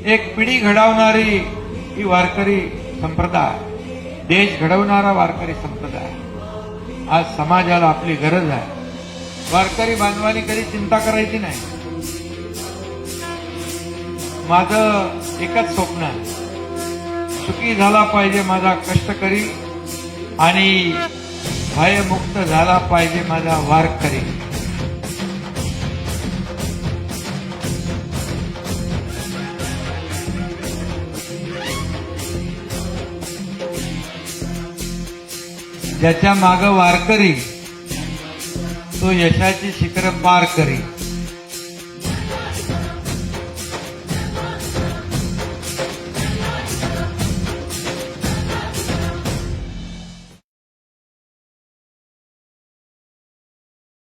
एक पिढी घडवणारी ही वारकरी संप्रदाय, देश घडवणारा वारकरी संप्रदाय. आज समाजाला आपली गरज आहे. वारकरी बांधवांनी कधी चिंता करायची नाही. माझं एकच स्वप्न आहे, सुखी झाला पाहिजे माझा कष्टकरी आणि भयमुक्त झाला पाहिजे माझा वारकरी. ज्याच्या माग वारकरी तो यशाची शिखर पार करी.